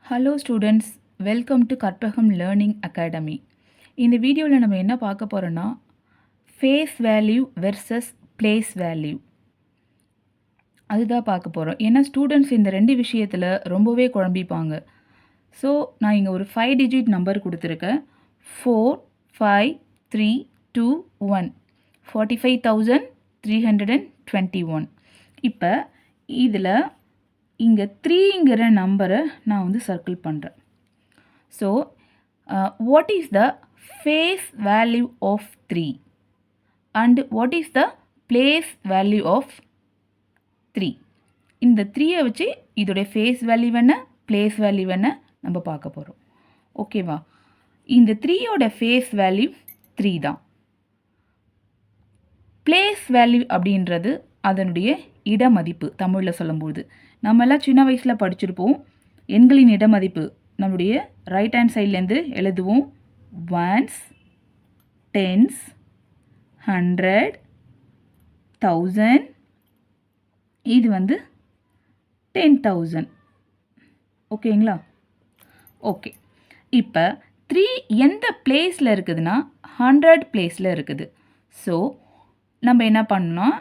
Hello students, welcome to Karpagam learning academy. இந்த வீடியோவில் நம்ம என்ன பார்க்க போகிறோன்னா face value versus place value அதுதான் பார்க்க போகிறோம். ஏன்னா ஸ்டூடெண்ட்ஸ் இந்த ரெண்டு விஷயத்தில் ரொம்பவே குழம்பிப்பாங்க. ஸோ நான் இங்கே ஒரு 5 டிஜிட் நம்பர் கொடுத்துருக்கேன். 45321 45,321. இப்போ இதில் இங்கே 3ங்கிற நம்பரை நான் வந்து சர்க்கிள் பண்ணுறேன். So what is the face value of 3 and what is the place value of 3? இந்த 3ஐ வச்சு இதோடைய ஃபேஸ் வேல்யூ என்ன, பிளேஸ் வேல்யூ என்ன நம்ம பார்க்க போகிறோம். ஓகேவா? இந்த 3யோட ஃபேஸ் வேல்யூ 3 தான். பிளேஸ் வேல்யூ அப்படின்றது அதனுடைய இடமதிப்பு. தமிழில் சொல்லும்போது நம்ம எல்லாம் சின்ன வயசில் படிச்சிருப்போம். எண்களின் இடமதிப்பு நம்முடைய ரைட் ஹேண்ட் சைட்லேருந்து எழுதுவோம். ஒன்ஸ், டென்ஸ், 100, 1000, இது வந்து 10,000. ஓகேங்களா? ஓகே. இப்போ 3 எந்த பிளேஸில் இருக்குதுன்னா 100 பிளேஸில் இருக்குது. ஸோ நம்ம என்ன பண்ணோம்,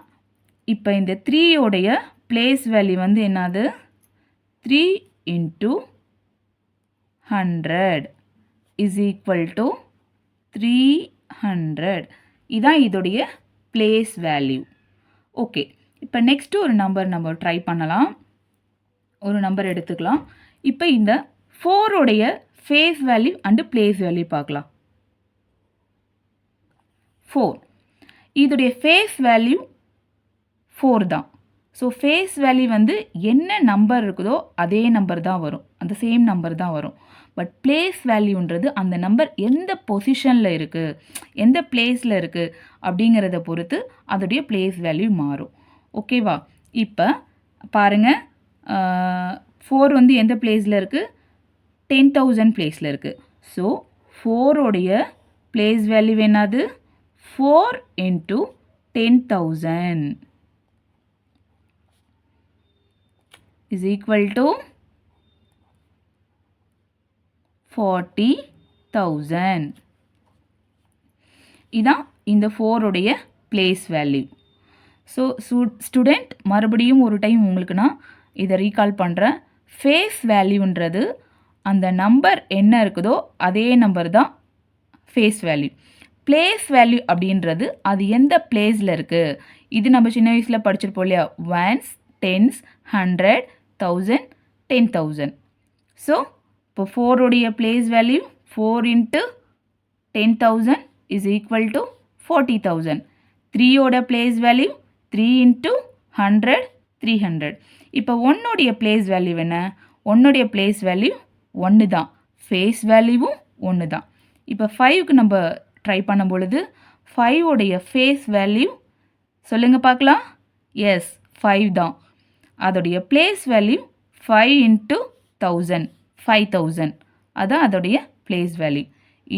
இப்போ இந்த 3யோடைய பிளேஸ் வேல்யூ வந்து என்னது, 3 × 100 இஸ் ஈக்குவல் டு 300. இதுதான் இதோடைய பிளேஸ் வேல்யூ. ஓகே. இப்போ நெக்ஸ்ட்டு ஒரு நம்பர் நம்ம ட்ரை பண்ணலாம். ஒரு நம்பர் எடுத்துக்கலாம். இப்போ இந்த 4உடைய face value and place value பார்க்கலாம். 4 இதோடைய ஃபேஸ் வேல்யூ 4 தான். ஸோ ஃபேஸ் வேல்யூ வந்து என்ன நம்பர் இருக்குதோ அதே நம்பர் தான் வரும், அந்த சேம் நம்பர் தான் வரும். பட் பிளேஸ் வேல்யூன்றது அந்த நம்பர் எந்த பொசிஷனில் இருக்குது, எந்த பிளேஸில் இருக்குது அப்படிங்கிறத பொறுத்து அதோடைய பிளேஸ் வேல்யூ மாறும். ஓகேவா? இப்போ பாருங்கள், 4 வந்து எந்த பிளேஸில் இருக்குது, 10,000 பிளேஸில் இருக்குது. ஸோ 4உடைய பிளேஸ் வேல்யூ என்னது, 4 × 10,000 is equal to 40,000. இதான் இந்த 4உடைய பிளேஸ் வேல்யூ. ஸோ ஸ்டூடெண்ட், மறுபடியும் ஒரு டைம் உங்களுக்கு நான் இதை ரீகால் பண்ணுறேன். ஃபேஸ் வேல்யூன்றது அந்த நம்பர் என்ன இருக்குதோ அதே நம்பர் தான் ஃபேஸ் வேல்யூ. பிளேஸ் வேல்யூ அப்படின்றது அது எந்த பிளேஸில் இருக்குது. இது நம்ம சின்ன வயசில் படிச்சிருப்போம் இல்லையா, ஒன்ஸ், டென்ஸ், 100, 1000, 10,000. ஸோ இப்போ 4உடைய place value 4 × 10,000 is equal to 40,000. 3யோட பிளேஸ் வேல்யூ 3 × 100, 300. இப்போ 1உடைய பிளேஸ் வேல்யூ என்ன, 1உடைய பிளேஸ் வேல்யூ 1 தான், ஃபேஸ் வேல்யூவும் 1 தான். இப்போ 5க்கு நம்ம ட்ரை பண்ணும் பொழுது 5உடைய ஃபேஸ் வேல்யூ சொல்லுங்கள் பார்க்கலாம். எஸ், 5 தான். அதோடைய பிளேஸ் வேல்யூ 5 × 1000, 5,000. அதான் அதோடைய பிளேஸ் வேல்யூ.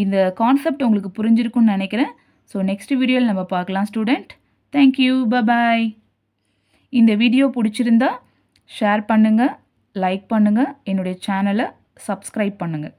இந்த கான்செப்ட் உங்களுக்கு புரிஞ்சிருக்குன்னு நினைக்கிறேன். ஸோ நெக்ஸ்ட் வீடியோவில் நம்ம பார்க்கலாம் ஸ்டூடெண்ட். Thank you, bye bye. இந்த வீடியோ பிடிச்சிருந்தா ஷேர் பண்ணுங்கள், லைக் பண்ணுங்கள், என்னுடைய சேனலை சப்ஸ்கிரைப் பண்ணுங்கள்.